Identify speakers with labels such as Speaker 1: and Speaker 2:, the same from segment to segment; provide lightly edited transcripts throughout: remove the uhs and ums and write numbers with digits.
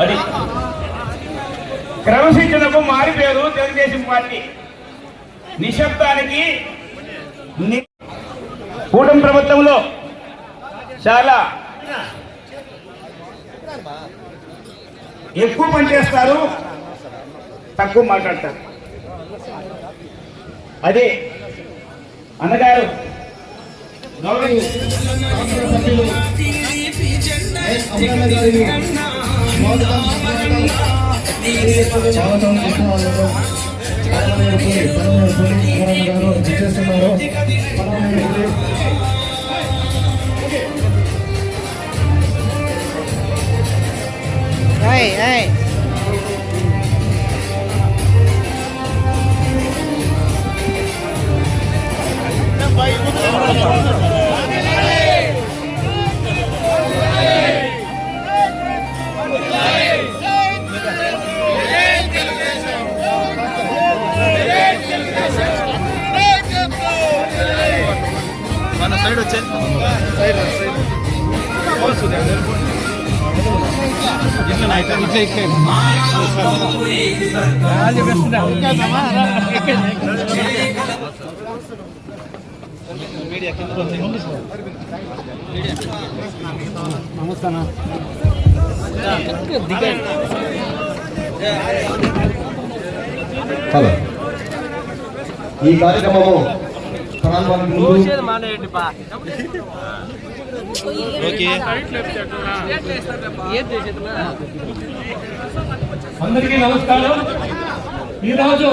Speaker 1: అది క్రమశిక్షణకు మారిపోయారు తెలుగుదేశం పార్టీ. నిశ్శబ్దానికి కూటమి ప్రభుత్వంలో చాలా ఎక్కువ పనిచేస్తారు, తక్కువ మాట్లాడతారు. అదే అన్నగారు
Speaker 2: సైడ్ వచ్చే నమస్కారం.
Speaker 3: హలో, ఈ కార్యక్రమము
Speaker 4: అందరికీ నమస్కారం. ఈరోజు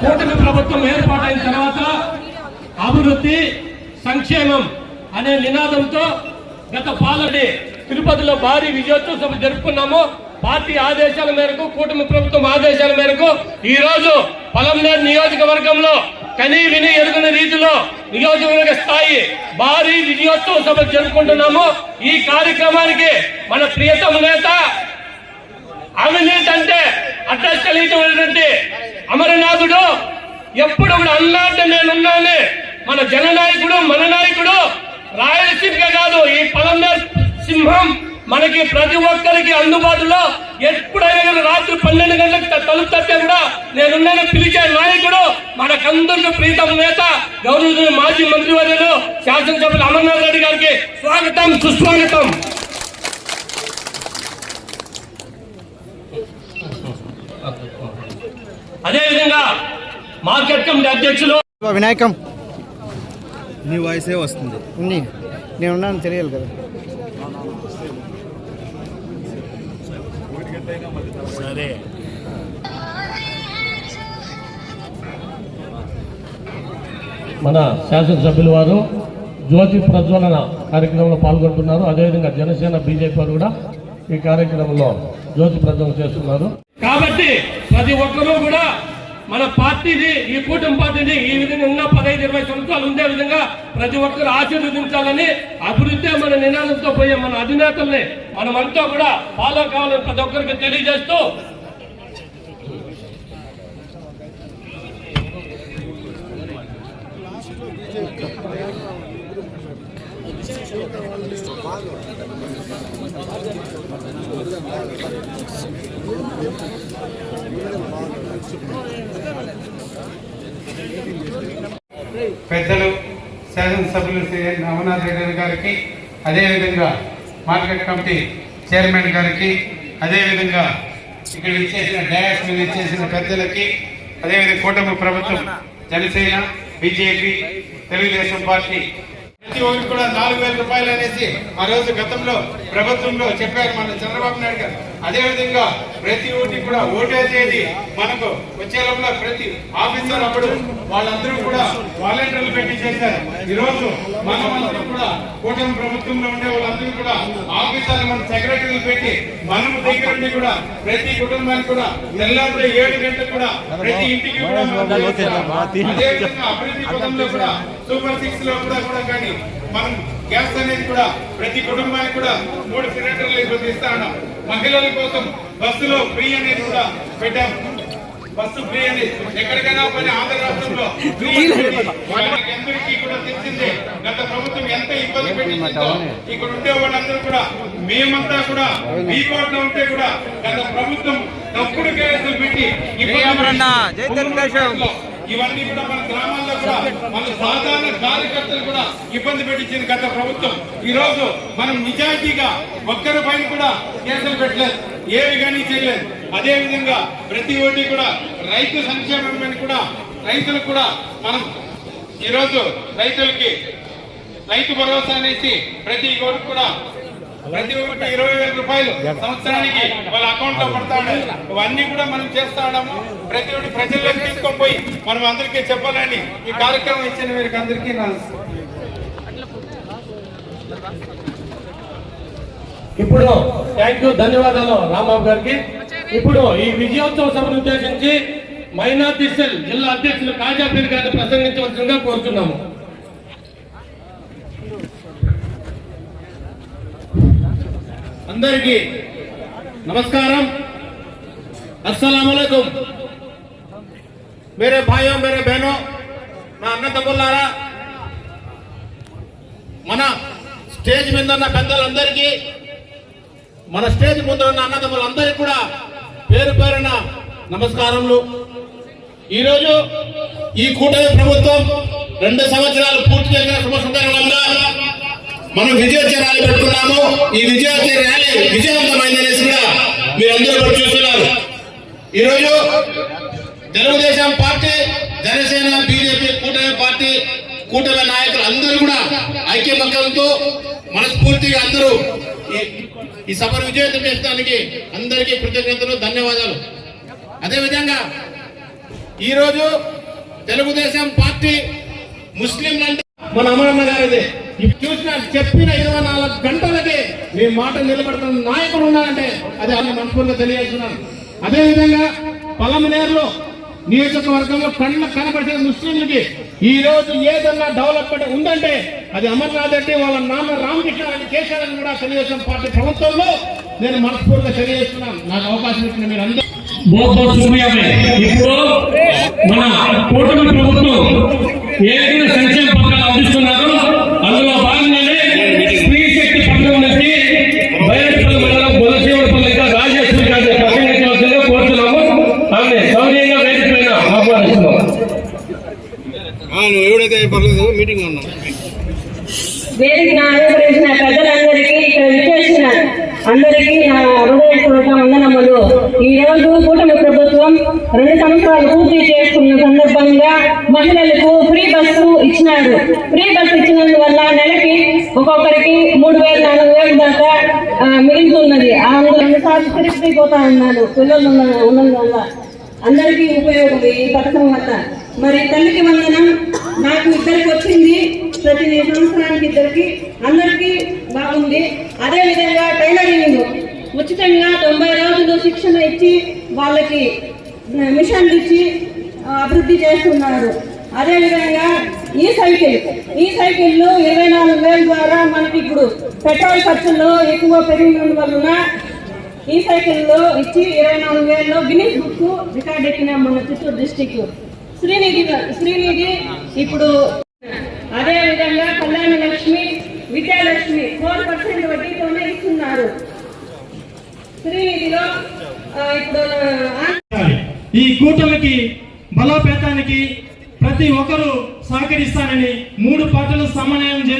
Speaker 4: కూటమి ప్రభుత్వం ఏర్పాటైన తర్వాత అభివృద్ధి సంక్షేమం అనే నినాదంతో గత పాలన తిరుపతిలో భారీ విజయోత్సవం జరుపుకున్నాము. పార్టీ ఆదేశాల మేరకు, కూటమి ప్రభుత్వం ఆదేశాల మేరకు ఈ రోజు పలంనేరు నియోజకవర్గంలో కనీ విని ఎరుగని రీతిలో నియోజకవర్గ స్థాయి భారీ విజయోత్సవ సభ జరుపుకుంటున్నాము. ఈ కార్యక్రమానికి మన ప్రియతమ నేత, అవినీతి అంటే అడ్రస్ కలిగినటువంటి అమరనాథుడు ఎప్పుడు కూడా అన్నాడు నేనున్నానే మన జననాయకుడు, మన నాయకుడు. రాయలసీమగా కాదు, ఈ పలంనేరు సింహం మనకి ప్రతి ఒక్కరికి అందుబాటులో ఎప్పుడైనా రాత్రి 12 గంటలకు తలుపు తట్టే కూడా నేనున్నాను పిలిచే నాయకుడు, మనకందరికీ ప్రీతం నేత, గౌరవ మాజీ మంత్రివర్యులు శాసనసభ్యులు అమర్నాథ్ రెడ్డి గారికి స్వాగతం, సుస్వాగతం. అదేవిధంగా మార్కెట్ కమిటీ అధ్యక్షులు
Speaker 2: వినాయకం. నీ వాయిసే వస్తుంది, నేనున్నాను తెలియాలి కదా.
Speaker 1: సరే,
Speaker 4: మన శాసనసభ్యులు వారు జ్యోతి ప్రజ్వలన కార్యక్రమంలో పాల్గొంటున్నారు. అదేవిధంగా జనసేన, బీజేపీ వారు కూడా ఈ కార్యక్రమంలో జ్యోతి ప్రజ్వలన చేస్తున్నారు. కాబట్టి ప్రతి ఒక్కరూ కూడా మన పార్టీని, ఈ కూటమి పార్టీని ఈ విధంగా ఉన్న 15-20 సంవత్సరాలు ఉండే విధంగా ప్రతి ఒక్కరు ఆశీర్వదించాలని, అభివృద్ధి మన నినాదంతో పోయే మన అధినేతల్ని మనమంతా కూడా ఫాలో కావాలని ప్రతి ఒక్కరికి తెలియజేస్తూ
Speaker 5: పెద్దలు శాసనసభ్యులు శ్రీ అమర్నాథ్ రెడ్డి గారికి, అదేవిధంగా మార్కెట్ కమిటీ చైర్మన్ గారికి, అదేవిధంగా ఇక్కడ ఇచ్చేసిన డయాస్ మీద ఇచ్చేసిన పెద్దలకి, అదేవిధంగా కూటమి ప్రభుత్వం, జనసేన, బీజేపీ, తెలుగుదేశం పార్టీ ప్రతి ఒక్కరికి కూడా 4,000 రూపాయలు అనేసి ఆ రోజు గతంలో ప్రభుత్వంలో చెప్పారు మన చంద్రబాబు నాయుడు గారు. అదేవిధంగా ప్రతి ఓటి కూడా ఓటేసేది మనకు వచ్చే లోపల ప్రతి ఆఫీసర్ అప్పుడు వాళ్ళందరూ కూడా వాలంటీర్లు పెట్టి చేశారు. ఈ రోజు మనమందరూ కూడా కూటమి ప్రభుత్వంలో ఉండే వాళ్ళందరూ కూడా ఆఫీసర్లు మన సెక్రటరీలు పెట్టి మనము దగ్గరుండి కూడా ప్రతి కుటుంబానికి కూడా తెల్లారి 7 గంటలకు కూడా ప్రతి ఇంటికి కూడా అదేవిధంగా అభివృద్ధి పథంలో కూడా సూపర్ 6 లో కూడా కానీ మనం గ్యాస్ అనేది కూడా ప్రతి కుటుంబానికి కూడా 3 సిలిండర్లు ఇస్తా ఉన్నాం. మహిళల కోసం బస్సులో ఫ్రీ అనేది కూడా పెట్టాం. బస్సు ఫ్రీ అని ఎక్కడికైనా పని ఆంధ్ర రాష్ట్రంలో ఫ్రీ వాళ్ళకి అందరికీ కూడా తెలిసిందే. గత ప్రభుత్వం ఎంత ఇబ్బంది పెట్టిందో ఇక్కడ ఉండే వాళ్ళందరూ కూడా మేమంతా కూడా మీ కోట్లో ఉంటే కూడా గత ప్రభుత్వం తప్పుడు కేసులు పెట్టి ఇవన్నీ కూడా మన గ్రామాల్లో కూడా మన సాధారణ కార్యకర్తలు కూడా ఇబ్బంది పెట్టించింది గత ప్రభుత్వం. ఈ రోజు మనం నిజాయితీగా ఒక్కరి పైన కూడా కేసులు పెట్టలేదు, ఏవి కానీ చేయలేదు. అదే విధంగా ప్రతి ఒక్కటి కూడా రైతు సంక్షేమం కూడా రైతులకు కూడా మనం ఈరోజు రైతులకి రైతు భరోసా అనేసి ప్రతి ఒక్కరికి కూడా ప్రతి ఒక్కరికి 20,000 రూపాయలు సంవత్సరానికి వాళ్ళ అకౌంట్ లో పడతాడు. ఇవన్నీ కూడా మనం చేస్తా ఉన్నాము. ప్రతి ఒక్కటి ప్రజల్లోకి తీసుకొని పోయి మనం అందరికీ చెప్పాలని ఈ కార్యక్రమం ఇచ్చిన వీరికి అందరికీ
Speaker 4: ఇప్పుడు థ్యాంక్ యూ, ధన్యవాదాలు రాంబాబు గారికి. ఇప్పుడు ఈ విజయోత్సవ సభను ఉద్దేశించి మైనార్టీ సెల్ జిల్లా అధ్యక్షులు కాజాపీర్ గారిని ప్రసంగించవలసిందిగా కోరుతున్నాము. అందరికీ నమస్కారం, अस्सलाम वालेकुम। मेरे भाइयों मेरे बहनों నా అన్న తమ్ముళ్ళారా, మన స్టేజ్ మీద ఉన్న పెద్దలందరికీ, మన స్టేజ్ ముందు ఉన్న అన్నదమ్ములందరికీ కూడా పేరు పేరున నమస్కారములు. ఈరోజు ఈ కూటమి ప్రభుత్వం 2 సంవత్సరాలు పూర్తి చేసిన శుభ సందర్భంగా మనం విజయోత్సవ ర్యాలీ పెట్టుకున్నాము. ఈ విజయోత్సవ ర్యాలీ విజయవంతమైందనేసి కూడా మీరందరూ కూడా చూస్తున్నారు. ఈరోజు తెలుగుదేశం పార్టీ, జనసేన, బీజేపీ కూటమి పార్టీ కూటమి నాయకులు అందరూ కూడా ఐక్యమత్యంతో మనస్ఫూర్తిగా అందరూ ఈ సభను విజయవంతం చేయడానికి అందరికీ కృతజ్ఞతలు, ధన్యవాదాలు. అదేవిధంగా ఈరోజు తెలుగుదేశం పార్టీ ముస్లింలంటే మన అమరన్న గారిది చూసిన చెప్పిన 24 గంటలకి మీ మాట నిలబడుతున్న నాయకుడు ఉన్నారంటే అది ఆయన మనస్ఫూర్తిగా తెలియజేస్తున్నాను. అదేవిధంగా పలమనేరులో నియోజకవర్గంలో కనబడిన ముస్లింలకి ఈ రోజు ఏదన్నా డెవలప్మెంట్ ఉందంటే అది అమర్నాథ్ రెడ్డి వాళ్ళ నాన్న రామకృష్ణ రెడ్డి చేశారని కూడా తెలుగుదేశం పార్టీ ప్రభుత్వంలో నేను మనస్ఫూర్తిగా తెలియజేస్తున్నాను. నాకు అవకాశం ఇచ్చిన మీరు అందరూ ఇప్పుడు మన కూటమి ప్రభుత్వం ఏ సంక్షేమ పథకాలు అందిస్తున్నారు, అందులో భాగంగానే స్త్రీ శక్తి పథకం నుంచి బయటపల్లి మండలం బొలశివపల్లి ఇంకా రాజేశ్వరి గారి ప్రసంగించవలసిందిగా కోరుతున్నాము. ఆమె సౌర్యంగా వేదిక పైన ఆహ్వానిస్తున్నాం.
Speaker 2: ఎవడైతే పర్లేదు మీటింగ్ ఉన్నాం.
Speaker 6: వేదిక ఆలోచించిన ప్రజలందరికీ, ఇక్కడ విచ్చేసిన అందరికీ నా హృదయపూర్వక వందనములు. ఈ రోజు కూటమి ప్రభుత్వం 2 సంవత్సరాలు పూర్తి చేసుకున్న సందర్భంగా మహిళలకు ఫ్రీ బస్సు ఇచ్చినారు. ఫ్రీ బస్సు ఇచ్చినందువల్ల నెలకి ఒక్కొక్కరికి 3,000, 4,000 దాకా మిగులుతున్నది. అందులో 2 సార్లు తిరిగిపోతా ఉన్నారు పిల్లలు ఉన్నందువల్ల. అందరికీ ఉపయోగం ఈ పథకం వల్ల. మరి తల్లికి వందనం నాకు 2కి వచ్చింది, ప్రతి సంవత్సరానికి 2కి, అందరికీ బాగుంది. అదేవిధంగా టైలరింగ్ ఉచితంగా 90 రోజులు శిక్షణ ఇచ్చి వాళ్ళకి మిషన్లు ఇచ్చి అభివృద్ధి చేస్తున్నారు. అదేవిధంగా ఈ సైకిళ్ళు 24,000 ద్వారా మనకి ఇప్పుడు పెట్రోల్ ఖర్చుల్లో ఎక్కువ పెరిగినందువలన ఈ సైకిల్లో ఇచ్చి 24,000లో గిన్నిస్ బుక్ రికార్డ్ ఎక్కిన మన చిత్తూరు డిస్టిక్. శ్రీనిధి ఇప్పుడు అదే విధంగా కళ్యాణ లక్ష్మి, విద్యాలక్ష్మి 4% వడ్డీతోనే ఇస్తున్నారు. శ్రీనిధిలో ఇప్పుడు
Speaker 4: ఈ కూటమికి బలోపేతానికి ప్రతి ఒక్కరూ సహకరిస్తానని 3 పార్టీలు సమన్వయం చేసి